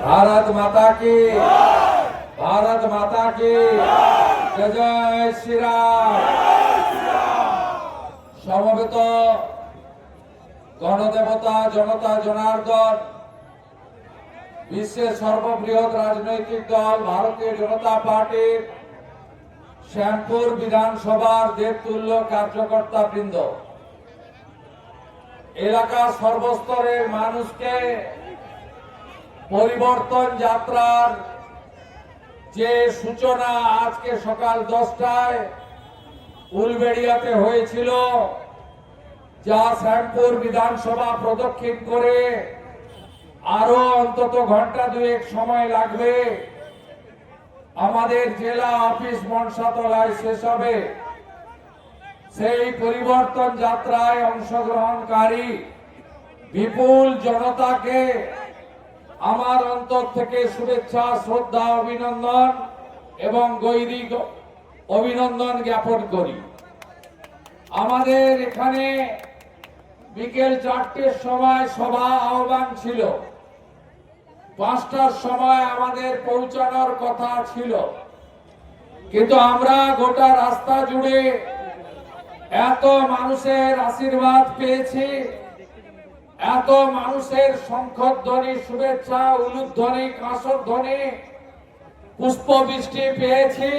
भारत माता की, भारत माता की जय जय श्री राम। সমবেত গণদেবতা জনতা জনার্দন, বিশ্বের সর্ববৃহৎ রাজনৈতিক দল ভারতীয় জনতা পার্টির শ্যামপুর বিধানসভার দেবতুল্য কার্যকর্তা বৃন্দ, এলাকার সর্বস্তরের মানুষকে পরিবর্তন যাত্রার যে সূচনা আজকে সকাল 10টায় উলবেড়িয়াতে হয়েছিল, যা শ্যামপুর বিধানসভা প্রদক্ষিণ করে আরো অন্তত ঘন্টা দুয়েক সময় লাগবে আমাদের জেলা অফিস মনসাতলায় শেষ হবে। সেই পরিবর্তন যাত্রায় অংশগ্রহণকারী বিপুল জনতাকে আমার অন্তর থেকে শুভেচ্ছা, শ্রদ্ধা, অভিনন্দন এবং গৈরিক অভিনন্দন জ্ঞাপন করি। আমাদের এখানে বিকেল 4টের সময় সভা আহ্বান ছিল, 5টার সময় আমাদের পৌঁছানোর কথা ছিল, কিন্তু আমরা গোটা রাস্তা জুড়ে এত মানুষের আশীর্বাদ পেয়েছি, এত মানুষের শঙ্খধ্বনি, শুভেচ্ছা, উলুধ্বনি, কাঁসরধ্বনি, পুষ্পবৃষ্টি পেয়েছি,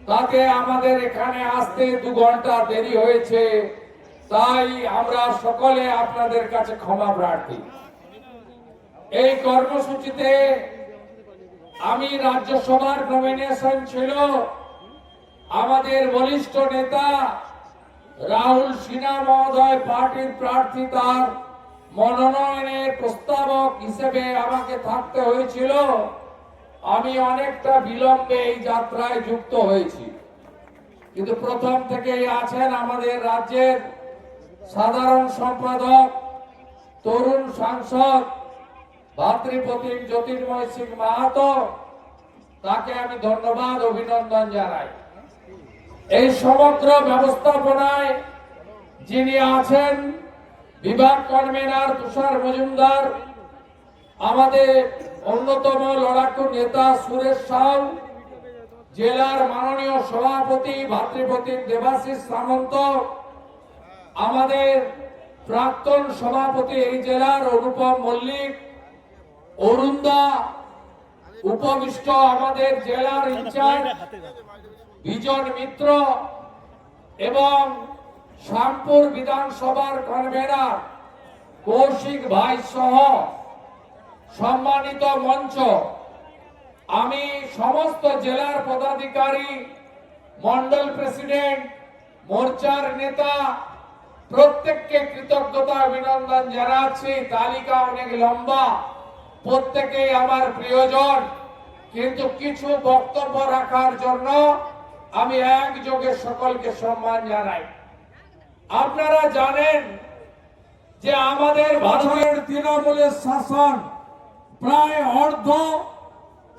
তাতে আমাদের এখানে আসতে 2 ঘন্টা দেরি হয়েছে। তাই আমরা সকলে আপনাদের কাছে ক্ষমা প্রার্থী। এই কর্মসূচিতে আমি রাজ্যসভার নমিনেশন ছিল আমাদের বলিষ্ঠ নেতা রাহুল সিনহা মহোদয় পার্টির প্রার্থী, তার মনোনয়নের প্রস্তাবক হিসেবে আমাকে থাকতে হয়েছিল। আমি অনেকটা বিলম্বে এই যাত্রায় যুক্ত হয়েছি, কিন্তু প্রথম থেকেই আছেন আমাদের রাজ্যের সাধারণ সম্পাদক, তরুণ সাংসদ ভাতৃপ্রতিম জ্যোতির্ময় সিং মাহাতো, তাকে আমি ধন্যবাদ, অভিনন্দন জানাই। এই সমগ্র ব্যবস্থাপনায় যিনি আছেন বিভাগ কনভেনার তুষার মজুমদার, আমাদের অন্যতম লড়াকু নেতা সুরেশ সাউ, জেলার মাননীয় সভাপতি ভাতৃপ্রতিম দেবাশিস সামন্ত, আমাদের প্রাক্তন সভাপতি এই জেলার অনুপম মল্লিক, অরুণদা, উপবিষ্ট আমাদের জেলার ইনচার্জ বিজন মিত্র এবং শ্যামপুর বিধানসভার কনভেনার কৌশিক ভাই সহ সম্মানিত মঞ্চ, আমি সমস্ত জেলার পদাধিকারী, মন্ডল প্রেসিডেন্ট, মোর্চার নেতা, প্রত্যেককে কৃতজ্ঞতা অভিনন্দন জানাচ্ছি। তালিকা অনেক লম্বা, প্রত্যেকেই আমার প্রিয়জন, কিন্তু কিছু বক্তব্য রাখার জন্য আমি একযোগে সকলকে সম্মান জানাই। আপনারা জানেন যে আমাদের ভারতের তৃণমূলের শাসন প্রায় অর্ধ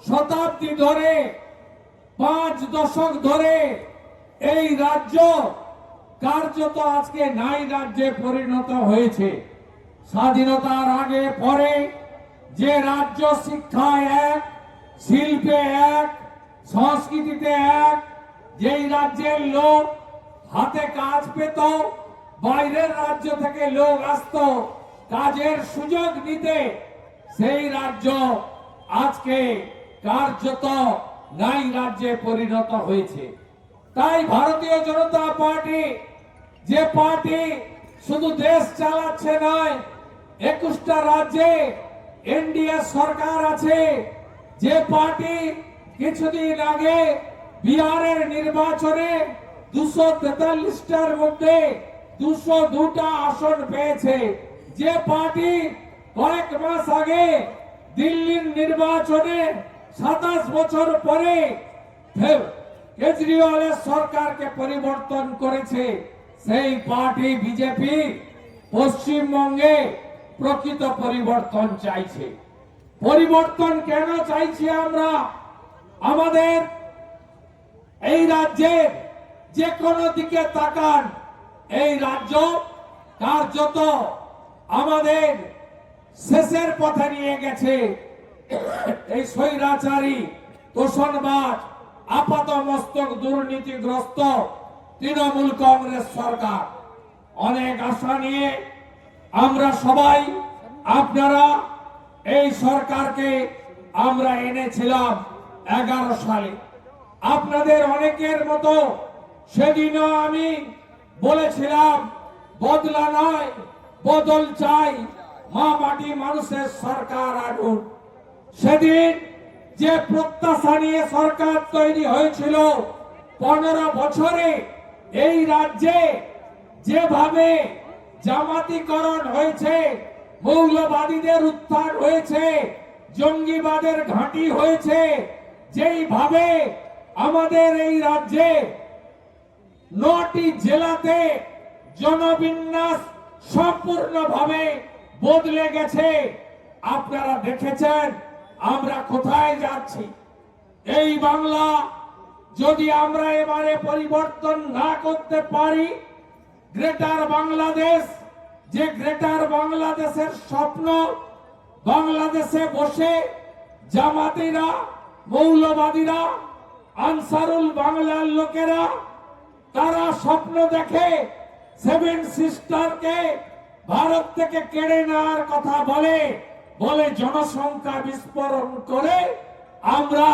শতাব্দী ধরে, 5 দশক ধরে এই রাজ্য কার্যত আজকে নাই রাজ্যে পরিণত হয়েছে। স্বাধীনতার আগে পরে যে রাজ্য শিক্ষায় এক, শিল্পে এক, সংস্কৃতিতে এক, যেই রাজ্যের লোক হাতে কাজ পেত, বাইরের রাজ্য থেকে লোক আসতো কাজের সুযোগ নিতে, সেই রাজ্য আজকে কার্যত নাই রাজ্যে পরিণত হয়েছে। তাই ভারতীয় জনতা পার্টি, যে পার্টি শুধু দেশ চালাচ্ছে নয়, 21টা রাজ্যে এনডিএ সরকার আছে, যে পার্টি কিছুদিন আগে বিহারের নির্বাচনে 243টার মধ্যে 202টা আসন পেয়েছে, যে পার্টি কয়েক মাস আগে দিল্লির নির্বাচনে 27 বছর পরে কেজরিওয়ালের সরকারকে পরিবর্তন করেছে, সেই পার্টি বিজেপি পশ্চিমবঙ্গে প্রকৃত পরিবর্তন চাইছে। পরিবর্তন কেন চাইছি আমরা? আমাদের এই রাজ্যের যে কোনো দিকে তাকান, এই রাজ্য কার্যত আমাদের শেষের পথে নিয়ে গেছে। এই স্বৈরাচারী তোষণবাজ আপাত মস্তক দুর্নীতিগ্রস্ত তৃণমূল কংগ্রেস সরকার। অনেক আশা নিয়ে আমরা সবাই, আপনারা এই সরকারকে আমরা এনেছিলাম 11 সালে। আপনাদের অনেকের মতো সেদিনও আমি বলেছিলাম বদলা নয় বদল চাই, মা মাটি মানুষের সরকার আনুন। সেদিন যে প্রত্যাশা নিয়ে সরকার তৈরি হয়েছিল, 15 বছরে এই রাজ্যে যেভাবে জামাতিকরণ হয়েছে, মৌলবাদীদের উত্থান হয়েছে, জঙ্গিবাদের ঘাঁটি হয়েছে, যেইভাবে আমাদের এই রাজ্যে 9টি জেলাতে জনবিন্যাস সম্পূর্ণভাবে বদলে গেছে, আপনারা দেখেছেন আমরা কোথায় যাচ্ছি। এই বাংলা যদি আমরা এবারে পরিবর্তন না করতে পারি, গ্রেটার বাংলাদেশ, যে গ্রেটার বাংলাদেশের স্বপ্ন, বাংলাদেশে বসে জামাতিরা, মৌলবাদীরা, আনসারুল বাংলার লোকেরা তারা স্বপ্ন দেখে 7 সিস্টারকে ভারত থেকে কেড়ে নেওয়ার কথা বলে বলে জনসংখ্যা বিস্ফোরণ করে আমরা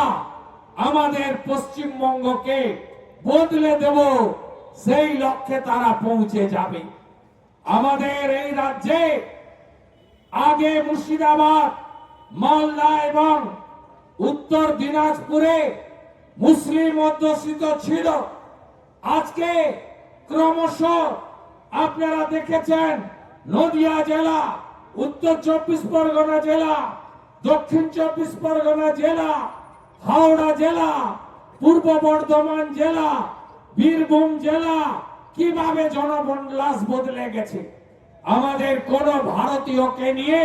আমাদের পশ্চিমবঙ্গকে বদলে দেব, সেই লক্ষ্যে তারা পৌঁছে যাবে। আমাদের এই রাজ্যে আগে মুর্শিদাবাদ, মালদা এবং উত্তর দিনাজপুরে মুসলিম অধ্যুষিত ছিল। আজকে ক্রমশ আপনারা দেখেছেন নদিয়া জেলা, উত্তর 24 পরগনা জেলা, দক্ষিণ 24 পরগনা জেলা, হাওড়া জেলা, পূর্ব বর্ধমান জেলা, বীরভূম জেলা কিভাবে জনবন্যাস বদলে গেছে। আমাদের কোন ভারতীয়কে নিয়ে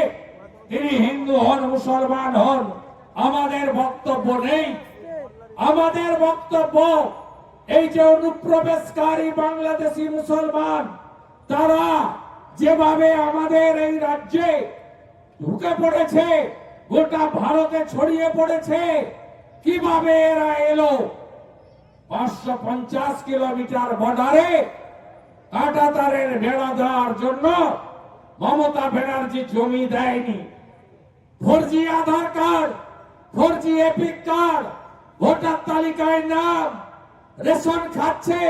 তিনি হিন্দু হন মুসলমান হন আমাদের বক্তব্য নেই। আমাদের বক্তব্য এই যে অনুপ্রবেশকারী বাংলাদেশি মুসলমান তারা যেভাবে আমাদের এই রাজ্যে ঢুকে পড়েছে, গোটা ভারতে ছড়িয়ে পড়েছে, কিভাবে এরা এলো 550 কিলোমিটার বর্ডারে কাঁটাতারের বেড়া দেওয়ার জন্য মমতা ব্যানার্জি জমি দেয়নি। ফর্জি আধার কার্ড, ফর্জি এপিক কার্ড, ভোটার তালিকায় নাম, রেশন খাচ্ছে,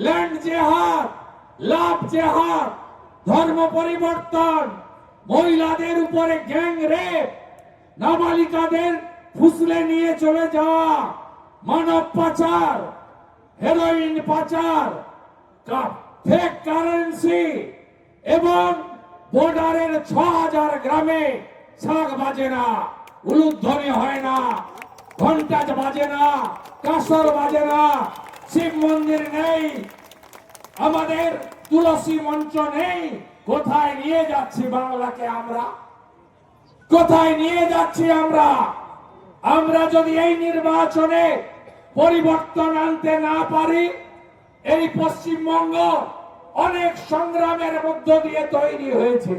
ল্যান্ড জেহাদ, লাভ জেহাদ, ধর্ম পরিবর্তন, মহিলাদের উপরে গ্যাং রেপ, নাবালিকাদের ফুসলে নিয়ে চলে যাওয়া, মানব পাচার, হেরোইন পাচার, ফেক কারেন্সি এবং বর্ডারের 6000 গ্রামে শাক বাজে না, উলুধ্বনি হয় না, ঘন্টা বাজে না, কাসর বাজে না, শিব মন্দির নেই, আমাদের তুলসী মঞ্চ নেই। কোথায় নিয়ে যাচ্ছি বাংলাকে আমরা? কোথায় নিয়ে যাচ্ছি আমরা? আমরা যদি এই নির্বাচনে পরিবর্তন আনতে না পারি, এই পশ্চিমবঙ্গ অনেক সংগ্রামের মধ্য দিয়ে তৈরি হয়েছে।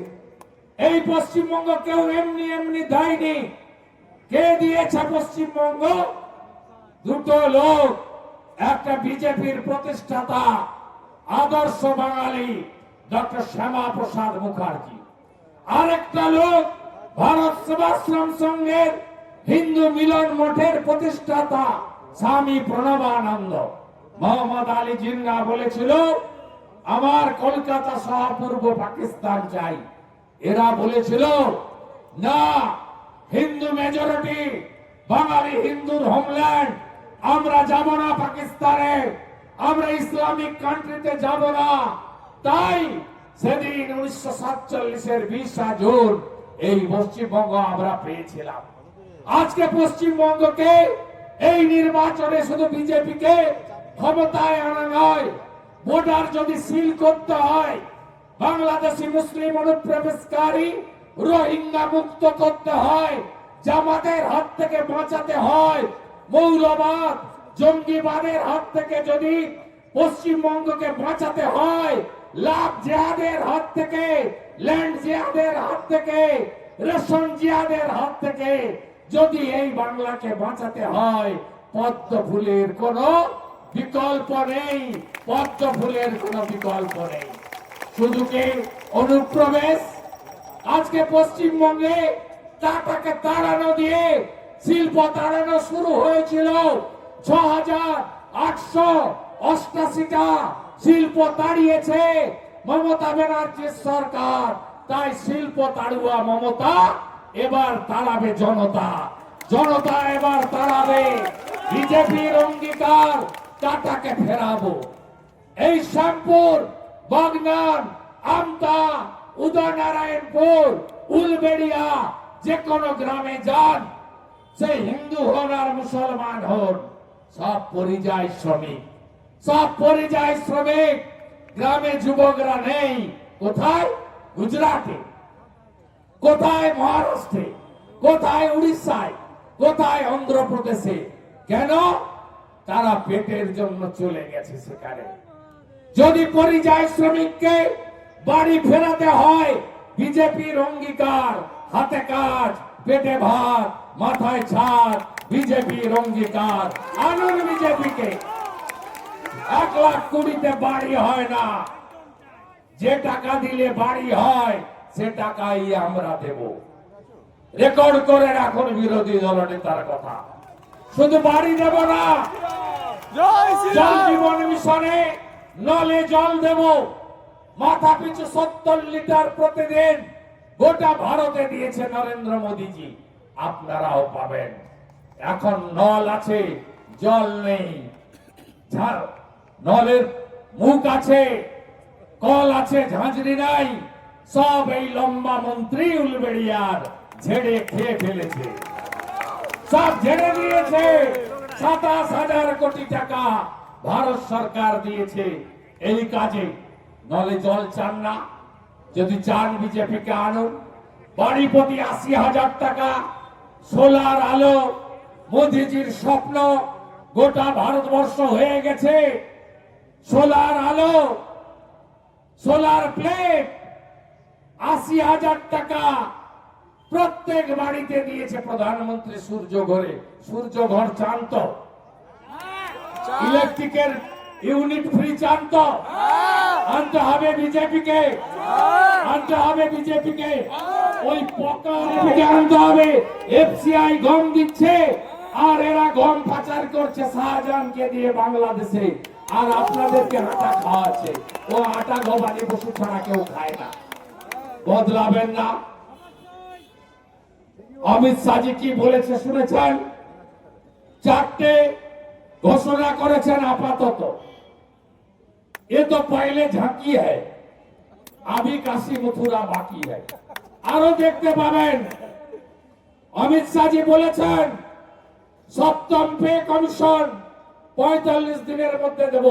এই পশ্চিমবঙ্গ কেউ এমনি এমনি দেয়নি। কে দিয়েছে পশ্চিমবঙ্গ? দুটো লোক, একটা বিজেপির প্রতিষ্ঠাতা আদর্শ বাঙালি ডক্টর শ্যামা প্রসাদ মুখার্জি, আরেকটা লোক ভারত সেবাশ্রম সংঘের হিন্দু মিলন মঠের প্রতিষ্ঠাতা স্বামী প্রণবানন্দ। মোহাম্মদ আলী জিন্নাহ বলেছিল আমার কলকাতা সহ পূর্ব পাকিস্তান চাই। এরা বলেছিল না, হিন্দু মেজরিটি, বাঙালি হিন্দুর হোমল্যান্ড, আমরা যাব না পাকিস্তানে, আমরা ইসলামিক কান্ট্রিতে যাব না। তাই সেদিন 1947-এর 20 জুন এই পশ্চিমবঙ্গ আমরা পেয়েছিলাম। আজকে পশ্চিমবঙ্গকে এই নির্বাচনে শুধু বিজেপিকে ক্ষমতায় আনা নয়, বর্ডার যদি সিল করতে হয়, বাংলাদেশি মুসলিম অনুপ্রবেশকারী রোহিঙ্গা মুক্ত করতে হয়, জামাতের হাত থেকে বাঁচাতে হয়, মৌলবাদ জঙ্গিবাদের হাত থেকে যদি পশ্চিমবঙ্গকে বাঁচাতে হয়, লাভ জিহাদের হাত থেকে, ল্যান্ড জিহাদের হাত থেকে, রেশন জিহাদের হাত থেকে, যদি এই বাংলাকে বাঁচাতে হয় পদ্ম ফুলের কোনো বিকল্প নেই, পদ্ম ফুলের কোনো বিকল্প নেই। শুধু কি অনুপ্রবেশ? আজকে পশ্চিমবঙ্গে টাটাকে তাড়ানো দিয়ে শিল্প তাড়ানো শুরু হয়েছিল। 6,888টা শিল্প তাড়িয়েছে মমতা ব্যানার্জির সরকার। তাই শিল্প তাড়ুয়া মমতা এবার তাড়াবে জনতা, জনতা এবার তাড়াবে। বিজেপির অঙ্গীকার টাটাকে ফেরাবো। এই শ্যামপুর, বাগনান, আমতা, উদয়নারায়ণপুর, উলবেড়িয়া যে কোনো গ্রামে যান, সে হিন্দু হন আর মুসলমান হন, সব পরিযায়ী শ্রমিক, সব পরিযায়ী শ্রমিক। গ্রামে যুবকরা নেই। কোথায়? গুজরাটে, কোথায় মহারাষ্ট্রে, কোথায় উড়িষ্যায়, কোথায় অন্ধ্রপ্রদেশে। কেন? তারা পেটের জন্য চলে গেছে সেখানে। যদি পরিযায়ী শ্রমিককে বাড়ি ফেরাতে হয়, বিজেপির অঙ্গীকার হাতে কাজ, পেটে ভাত, মাথায় ছাদ, বিজেপির অঙ্গীকার। আনুন বিজেপিকে। 1,20,000 বাড়ি হয় না, যে টাকা দিলে বাড়ি হয় সে টাকাই আমরা দেব। রেকর্ড করে রাখুন বিরোধী দল নেতার কথা। শুধু বাড়ি দেব না, জল জীবন মিশনে নলে জল দেব। মাথা পিছু 70 লিটার প্রতিদিন গোটা ভারতে দিয়েছে নরেন্দ্র মোদীজি, আপনারাও পাবেন। এখন নল আছে, জল নেই। নলের মুখ আছে, কল আছে, ঝাঁঝরি নাই। সব এই লম্বা মন্ত্রী উলবেড়িয়ার ঝেড়ে খেয়ে ফেলেছে, সব ঝেড়ে দিয়েছে। 27,000 কোটি টাকা ভারত সরকার দিয়েছে এই কাজে। নলে জল চান না? যদি চান বিজেপিকে আনুন। বাড়ি প্রতি 80,000 টাকা, সোলার আলো। মোদিজির স্বপ্ন গোটা ভারতবর্ষ হয়ে গেছে। সোলার আলো, সোলার প্লেট 80,000 টাকা প্রত্যেক বাড়িতে দিয়েছে প্রধানমন্ত্রী। সূর্য ঘরে, সূর্য ঘর চান তো? ইলেকট্রিকের ইউনিট ফ্রি চান তো? আনতে হবে বিজেপিকে, আনতে হবে বিজেপিকে। ওই পকা আনতে হবে। এফসিআই গম দিচ্ছে আর এরা গম পাচার করছে শাহজাহানকে দিয়ে বাংলাদেশে, আর আপনাদেরকে আটা খাওয়াচ্ছে। ও আটা গবাদি পশু ছাড়া কেউ খায় না। বদলাবেন না। অমিত শাহজি কি বলেছে শুনেছেন? 4টে ঘোষণা করেছেন আপাতত। ये तो पहले झांकी है, अभी काशी मथुरा बाकी है। আরো দেখতে পাবেন। অমিত শাহজি বলেছেন 7ম পে কমিশন 45 দিনের মধ্যে দেব।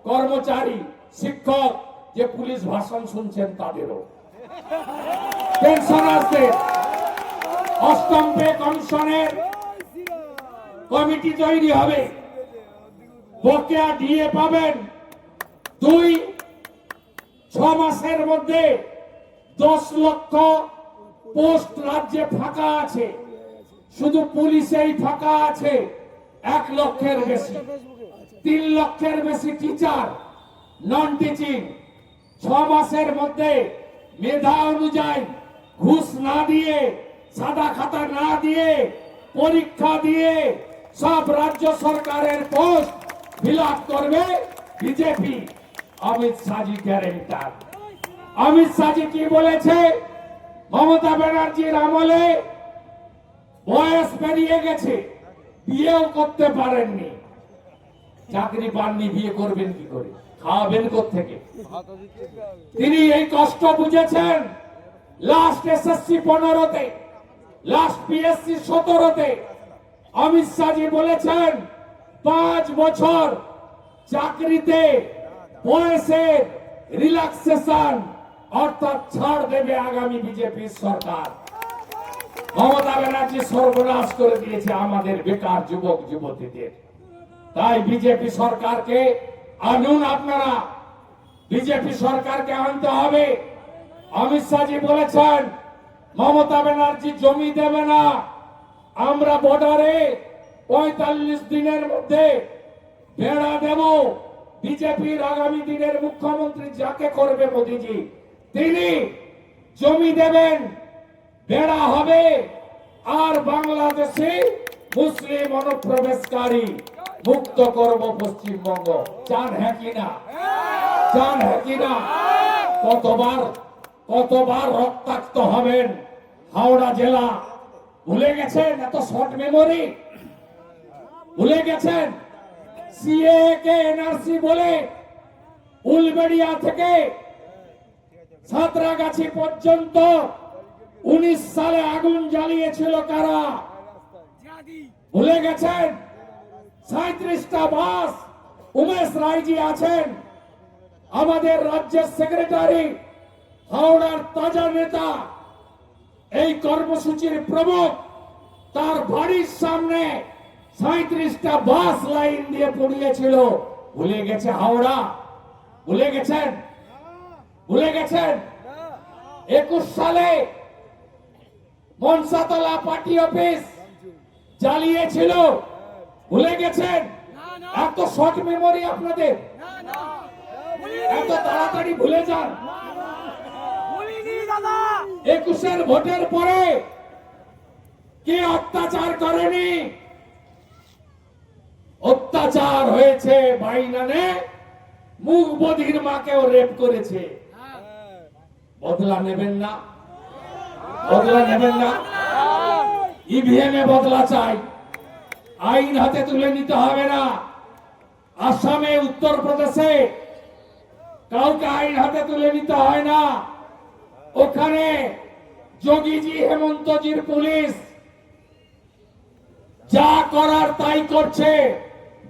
কর্মচারী, শিক্ষক, যে পুলিশ ভাষণ শুনছেন তাদেরও পেনশন আসবে। 8ম পে কমিশনের কমিটি তৈরি হবে। বকেয়া ডিএ পাবেন। 6 মাসের মধ্যে 10 লক্ষ পোস্ট রাজ্যে ফাঁকা আছে। শুধু পুলিশেই ফাঁকা আছে 1 লক্ষের বেশি। 3 লক্ষের বেশি টিচার নন টিচিং। 6 মাসের মধ্যে মেধা অনুযায়ী ঘুষ না দিয়ে, সাদা খাতা না দিয়ে, পরীক্ষা দিয়ে সব রাজ্য সরকারের পোস্ট ফিল আপ করবে বিজেপি। অমিত শাহজি গ্যারেন্টার। অমিত শাহজি কি বলেছে? মমতা ব্যানার্জির আমলে বয়স পেরিয়ে গেছে, বিয়েও করতে পারেননি, চাকরি পাননি, বিয়ে করবেন কি করে, খাওয়াবেন কোত্থেকে? তিনি এই কষ্ট বুঝেছেন। লাস্ট এসএসসি 15-তে, লাস্ট পিএসসি 17-তে অমিত শাহজি বলেছেন 5 বছর চাকরিতে বয়সের রিল্যাক্সেশন অর্থাৎ ছাড় দেবে আগামী বিজেপি সরকার। মমতা ব্যানার্জি সর্বনাশ করে দিয়েছে আমাদের বেকার যুবক যুবতীদের। তাই বিজেপি সরকারকে আনুন আপনারা। বিজেপি সরকারকে আনতে হবে। অমিত শাহজি বলেছেন মমতা ব্যানার্জি জমি দেবে না, আমরা বর্ডারে ৪৫ দিনের মধ্যে বেড়া দেব। বিজেপির আগামী দিনের মুখ্যমন্ত্রী যাকে করবে মোদিজি, তিনি জমি দেবেন, বেড়া হবে, আর বাংলাদেশে মুসলিম অনুপ্রবেশকারী মুক্ত করব পশ্চিমবঙ্গ। চান হ্যাঁ কিনা? চান হ্যাঁ কিনা? কতবার রক্তাক্ত হবেন হাওড়া জেলা? ভুলে গেছেন? এত শর্ট মেমোরি? ভুলে গেছেন? সিএ কে এনআরসি বলে উলবেড়িয়া থেকে সাঁতরাগাছি পর্যন্ত 19 সালে আগুন জ্বালিয়েছিল কারা? ভুলে গেছেন? 37টা বাস, উমেশ রায়জি আছেন আমাদের রাজ্যের সেক্রেটারি, হাওড়ার তাজা নেতা, এই কর্মসূচির প্রমুখ, তার বাড়ির সামনে 37টা বাস লাইন দিয়ে পড়িয়েছিল। ভুলে গেছে হাওড়া? ভুলে গেছেন? ভুলে গেছেন? 21 সালে মনসাতলা পার্টি অফিস জ্বালিয়েছিল। ভুলে গেছেন? এত শর্ট মেমোরি আপনাদের? এত তাড়াতাড়ি ভুলে যান? 21-এর ভোটের পরে কে অত্যাচার করেনি? অত্যাচার হয়েছে বাইনানে, মুখ বধির মাকেও রেপ করেছে। বদলা নেবেন না? বদলা নেবেন না? ইভিএম এ বদলা চাই, আইন হাতে তুলে নিতে হবে না। আসামে, উত্তরপ্রদেশে কাউকে আইন হাতে তুলে নিতে হয় না। ওখানে যোগীজি, হেমন্তজির পুলিশ যা করার তাই করছে।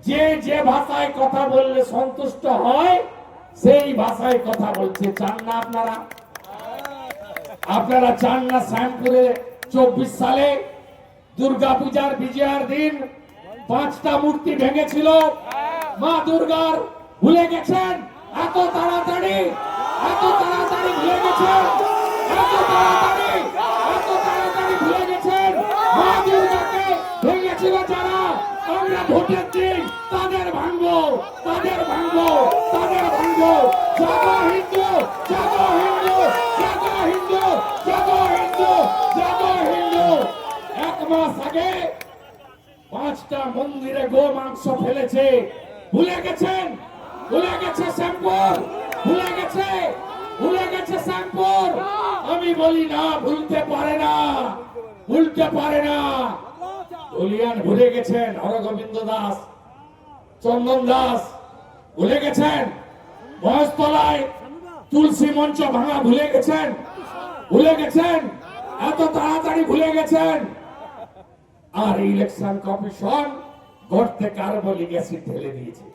যে যে ভাষায় কথা বললে সন্তুষ্ট হয় সেই ভাষায় কথা বলছে। চান না আপনারা? আপনারা চান না শ্যামপুরে 24 সালে দুর্গাপূজার বিজয়ার দিন 5টা মূর্তি ভেঙেছিল মা দুর্গার? ভুলে গেছেন? এত তাড়াতাড়ি ভুলে গেছেন? এত তাড়াতাড়ি ভুলে গেছেন? মা দুর্গাকে ভেঙেছিল যারা, আমরা ভোটের দিন তাদের ভাঙবো, তাদের ভাঙবো, তাদের ভাঙবো। জাগো হিন্দু, জাগো হিন্দু, জাগো হিন্দু, জাগো হিন্দু, জাগো হিন্দু। 1 মাস আগে 5টা মন্দিরে গো মাংস ফেলেছে। ভুলে গেছেন? ভুলে গেছে শ্যামপুর? ভুলে গেছে? ভুলে গেছে শ্যামপুর? আমি বলি না, ভুলতে পারে না, ভুলতে পারে না। ধুলিয়ান ভুলে গেছেন? হরগোবিন্দ দাস, চন্দন দাস ভুলে গেছেন? মহেশতলায় তুলসী মঞ্চ ভাঙা ভুলে গেছেন? ভুলে গেছেন? এত তাড়াতাড়ি ভুলে গেছেন? আর ইলেকশন কমিশন গড়তে কার্বলিক অ্যাসিড ঢেলে দিয়েছে।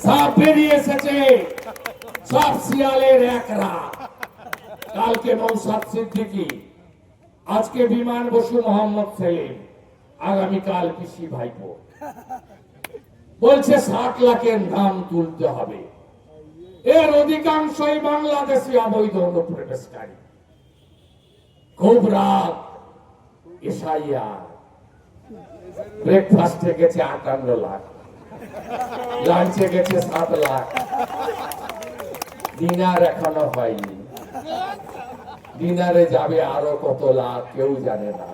সব বেরিয়ে এসেছে, সব শিয়ালের একরা। কালকে নৌসাদ সিদ্দিকী, আজকে বিমান বসু, মোহাম্মদ সেলিম, আগামীকাল পিসি ভাইপো। বলছে 60 লাখের নাম তুলতে হবে। এর অধিকাংশই বাংলাদেশি অবৈধ অনুপ্রবেশকারী। খুব রাত, এসআইআর। ব্রেকফাস্টে গেছে 58 লাখ, লাঞ্চে গেছে 7 লাখ, ডিনার এখনো হয়নি। ডিনারে যাবে আরো কত লাখ কেউ জানে না।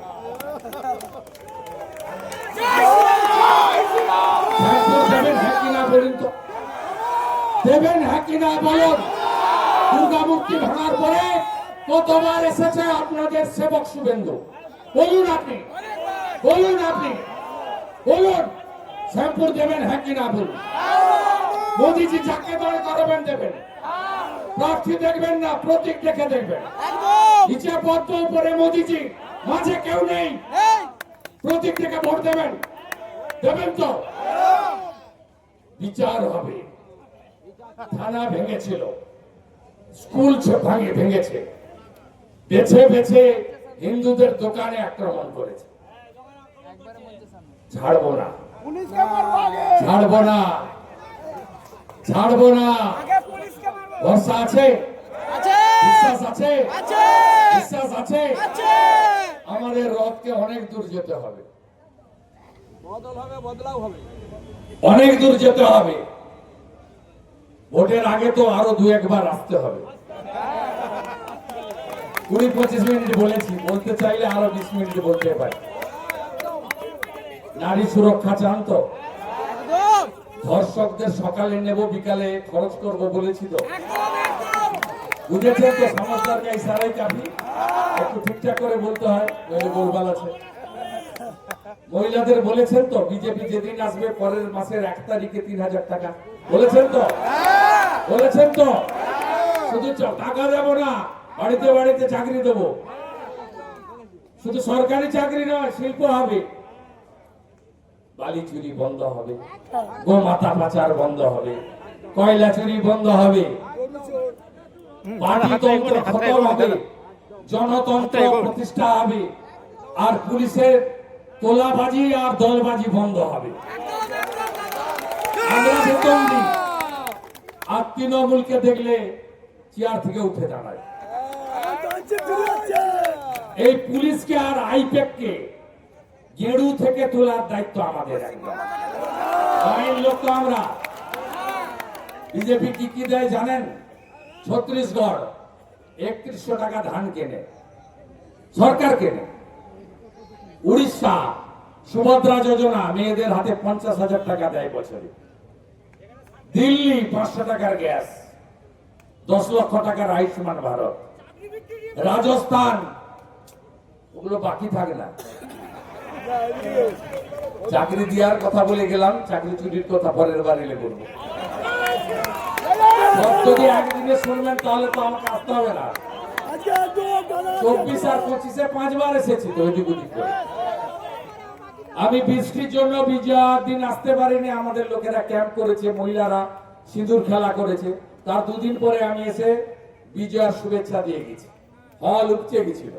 দেবেন হ্যাঁ কিনা বলুন তো? দেবেন হ্যাঁ কিনা বলুন? দুর্গা মূর্তি ভাঙার পরে কতবার এসেছে আপনাদের সেবক শুভেন্দু? বলুন আপনি, বলুন আপনি, বলুন। শ্যামপুর দেবেন হ্যাঁ কিনা বলুন? মোদিজি যাকে দল করবেন দেবেন, প্রার্থী দেখবেন না, প্রতীক দেখে দেখবেন। নিচে পদ্ম, উপরে মোদিজি, মাঝে কেউ নেই। প্রতীক দেখে ভোট দেবেন, দেবেন তো? বিচার হবে। থানা ভেঙেছিল, স্কুল ভেঙেছে, বেছে বেছে হিন্দুদের দোকানে আক্রমণ করেছে। ছাড়বো না, ছাড়বো না, ছাড়বো না। ভরসা আছে? বিশ্বাস আছে? আছে বিশ্বাস আছে? আছে আমাদের রথকে অনেক দূর যেতে হবে, বদল হবে বদলাও হবে অনেক দূর যেতে হবে। ভোটের আগে তো আরো দু একবার আসতে হবে। 20-25 মিনিট বলেছি, বলতে চাইলে আরো 20 মিনিট বলতে পারি। নারী সুরক্ষা চান তো? একদম ধর্ষকদের সকালে নেব, বিকালে খরচ করব বলেছি তো। একদম একদম বুঝেছেন তো? সমস্যার ইশারাই কাফি। একটু ঠিকঠাক করে বলতে হয়, নইলে গোলমাল আছে। মহিলাদের বলেছেন তো বিজেপি যেদিন আসবে পরের মাসের 1 তারিখে 3000 টাকা বলেছেন তো? বলেছেন তো? শুধু টাকা দেবো না, বাড়িতে বাড়িতে চাকরি দেবো। শুধু সরকারি চাকরি নয়, শিল্প হবে, বালি চুরি বন্ধ হবে, গোমাতা পাচার বন্ধ হবে, কয়লা চুরি বন্ধ হবে, পার্টিতন্ত্র খতম হবে, জনতন্ত্র প্রতিষ্ঠা হবে, আর পুলিশের তোলাবাজি আর দলবাজি বন্ধ হবে। আমরা বেতন দিই, আর তৃণমূলকে দেখলে চেয়ার থেকে উঠে দাঁড়ায়। এই পুলিশকে আর আইপ্যাককে গেড়ু থেকে তোলার দায়িত্ব আমাদের। একদম আইন লোক তো আমরা। বিজেপি কি কি দেয় জানেন? ছত্তিশগড় 3100 টাকা ধান কেনে, সরকার কেনে। উড়িষ্যা সুভদ্রা যোজনা, মেয়েদের হাতে 50,000 টাকা দেয় বছরে। দিল্লি 500 টাকার গ্যাস, 10 লক্ষ টাকার আয়ুষ্মান ভারত। রাজস্থান, ওগুলো বাকি থাকে না। চাকরি দেওয়ার কথা বলে গেলাম, চাকরি চুরির কথা পরের বার এলে বলবো। সব যদি একদিনে শুনবেন তাহলে তো আমাকে আসতে হবে না। 24 আর 25-এ 5 বার এসেছি তো ওইদিক ওদিক করে। আমি বৃষ্টির জন্য বিজয়ার দিন আসতে পারিনি। আমাদের লোকেরা ক্যাম্প করেছে, মহিলারা সিঁদুর খেলা করেছে। তার 2 দিন পরে আমি এসে বিজয়ার শুভেচ্ছা দিয়ে গেছি। হল উপচে গেছিল।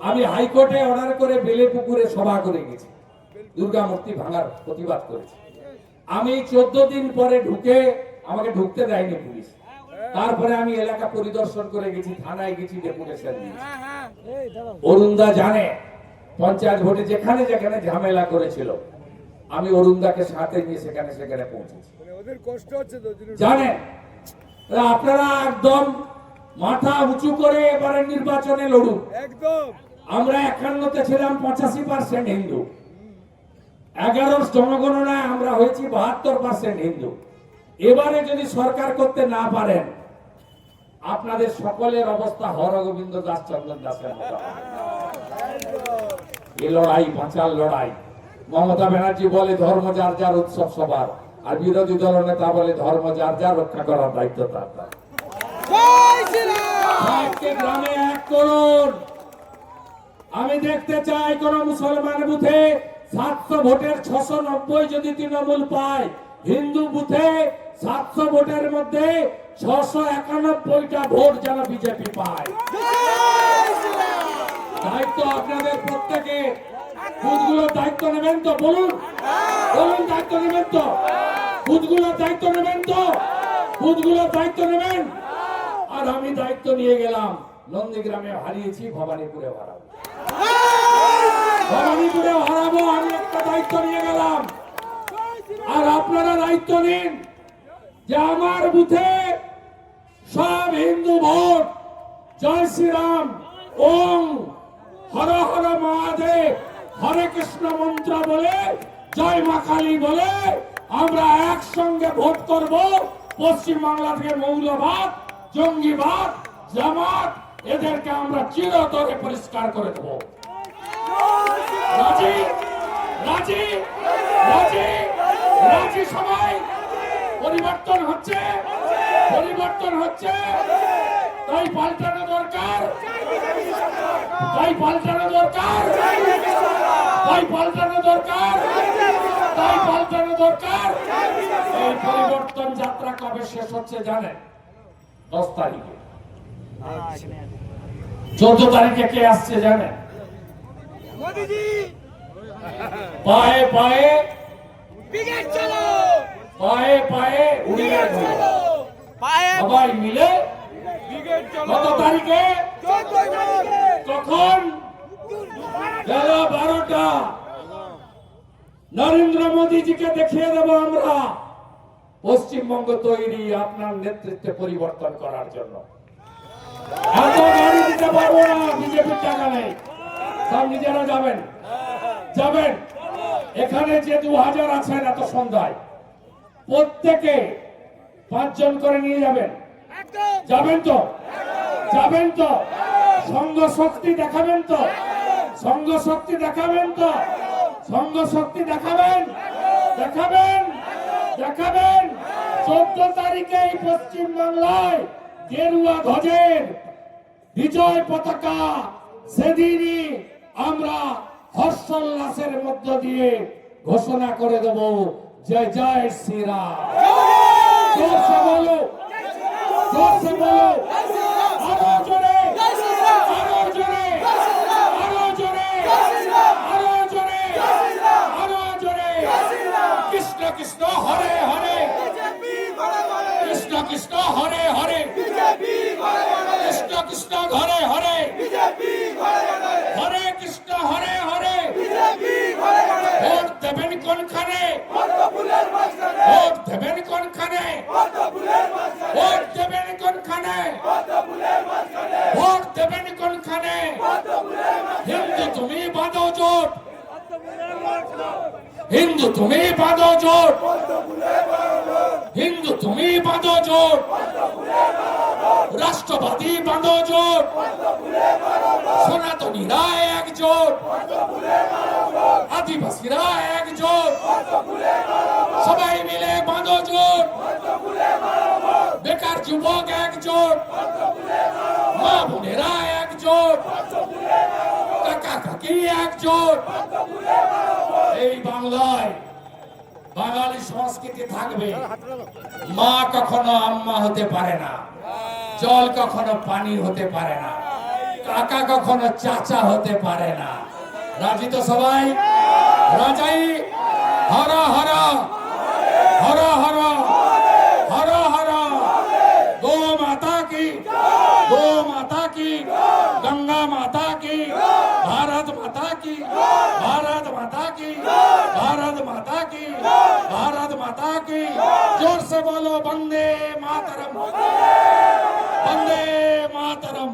আমি হাইকোর্টে অর্ডার করে বেলে পুকুরে সভা করে গেছি, দুর্গা মূর্তি ভাঙার প্রতিবাদ করেছি। আমি 14 দিন পরে ঢুকে, আমাকে ঢুকতে দেয়নি পুলিশ। তারপরে আমি এলাকা পরিদর্শন করে গেছি, থানায় গেছি, ডেপুটেশন দিয়েছি। অরুণদা জানে পঞ্চায়েত ভোটে যেখানে যেখানে ঝামেলা করেছিল আমি অরুণদাকে সাথে নিয়ে সেখানে সেখানে পৌঁছেছি। জানেন আপনারা একদম মাথা উঁচু করে এবারে নির্বাচনে লড়ুন। একদম আমরা 51-তে ছিলাম 85% হিন্দু, 11 জনগণনায় আমরা হয়েছি 72% হিন্দু। এবারে যদি সরকার করতে না পারেন, আপনাদের সকলের অবস্থা হরগোবিন্দ দাস চন্দন দাসের মতো হবে। এই লড়াই বাঁচার লড়াই। মমতা ব্যানার্জি বলে ধর্ম যার যার, উৎসব সবার, আর বিরোধী দল নেতা বলে ধর্ম যার যার, রক্ষা করার দায়িত্ব তার। জয় শ্রীরাম একটি গ্রামে 1 করোড়। আমি দেখতে চাই কোন মুসলমান বুথে 700 ভোটের 690 যদি তৃণমূল পায়, হিন্দু বুথে 700 ভোটের মধ্যে 691টা ভোট যেন বিজেপি পায়। দায়িত্ব আপনাদের প্রত্যেকে। বুথগুলোর দায়িত্ব নেবেন তো? বলুন বলুন, দায়িত্ব নেবেন তো? বুথগুলোর দায়িত্ব নেবেন তো? বুথগুলোর দায়িত্ব নেবেন। আর আমি দায়িত্ব নিয়ে গেলাম, নন্দীগ্রামে হারিয়েছি, ভবানীপুরে হারাবো। ভবানীপুরে হারাবো, আমি একটা দায়িত্ব নিয়ে গেলাম। আর আপনারা দায়িত্ব নিন যে আমার বুথে সব হিন্দু ভোট জয় শ্রীরাম, ওম হর হর মহাদেব, হরে কৃষ্ণ মন্ত্র বলে, জয় মা কালী বলে আমরা একসঙ্গে ভোট করব। পশ্চিম বাংলা থেকে মৌলবাদ, জঙ্গিবাদ, জামাত, এদেরকে আমরা চিরতরে পরিষ্কার করে দেব। রাজি রাজি রাজি রাজি সবাই? পরিবর্তন হচ্ছে, পরিবর্তন হচ্ছে, তাই পাল্টানো দরকার, তাই পাল্টানো দরকার, তাই পাল্টানো দরকার, তাই পাল্টানো দরকার। এই পরিবর্তন যাত্রা কবে শেষ হচ্ছে জানেন? 10 তারিখে। 14 তারিখে কে আসছে জানেন? মোদিজি পায়ে পায়ে ব্রিগেড চলো, পায়ে পায়ে উড়িয়ে চলো পায়ে সবাই মিলে কত তারিখে? 14 তারিখে কখন? বেলা 12টা। নরেন্দ্র মোদীজিকে দেখিয়ে দেব আমরা পশ্চিমবঙ্গ তৈরি আপনার নেতৃত্বে পরিবর্তন করার জন্য। এত গাড়ি দিতে পারবো না, বিজেপির টাকা নেই, সব নিজেরা যাবেন। এখানে যে 2000 আছেন এত সন্ধ্যায়, প্রত্যেকে 5 জন করে নিয়ে যাবেন। একদম যাবেন তো? সংঘ শক্তি দেখাবেন তো? সংঘ শক্তি দেখাবেন? 14 তারিখে এই পশ্চিম বাংলায় গেরুয়া ধ্বজের বিজয় পতাকা সেদিনই আমরা হর্ষোল্লাসের মধ্য দিয়ে ঘোষণা করে দেব, জয় জয় শ্রীরাম। জোরসে বলো, আরো জোরে, আরো জোরে, আরো জোরে, আরো জোরে। কৃষ্ণ কৃষ্ণ হরে হরে, বিজেপি ঘরে ঘরে কৃষ্ণ কৃষ্ণ হরে হরে, বিজেপি ঘরে ঘরে কৃষ্ণ কৃষ্ণ ঘরে হরে, বিজেপি ঘরে ঘরে হরে কৃষ্ণ হরে হরে। বিজেপি ঘরে ঘরে ভোট দেবেন কোনখানে? পদ্ম ফুলের মাঝখানে ভোট দেবেন কোনখানে? পদ্ম ফুলের মাঝখানে ভোট দেবেন কোনখানে? পদ্ম ফুলের মাঝখানে ভোট দেবেন কোনখানে? পদ্ম ফুলের মাঝখানে হিন্দু তুমি বাঁধো জোট, হিন্দু তুমি বাঁধো জোট, হিন্দু তুমি বাঁধো জোট, রাষ্ট্রবাদী বাঁধো জোট, সনাতনীরা একজোট, আদিবাসীরা একজোট, সবাই মিলে বাঁধো জোট, বেকার যুবক একজোট, মা বোনেরা একজোট, কাকা কাকি একজোট। এই বাংলায় বাঙালি সংস্কৃতি থাকবে। মা কখনো আম্মা হতে পারে না, জল কখনো পানি হতে পারে না, কাকা কখনো চাচা হতে পারে না। রাজি তো সবাই? রাজাই? হর হর হর হর হর হর। গো মাতা কি, গো মাতা কি, গঙ্गा माता की, भारत माता की, भारत माता की, भारत माता की, भारत माता की। जोर से बोलो वंदे मातरम, वंदे मातरम।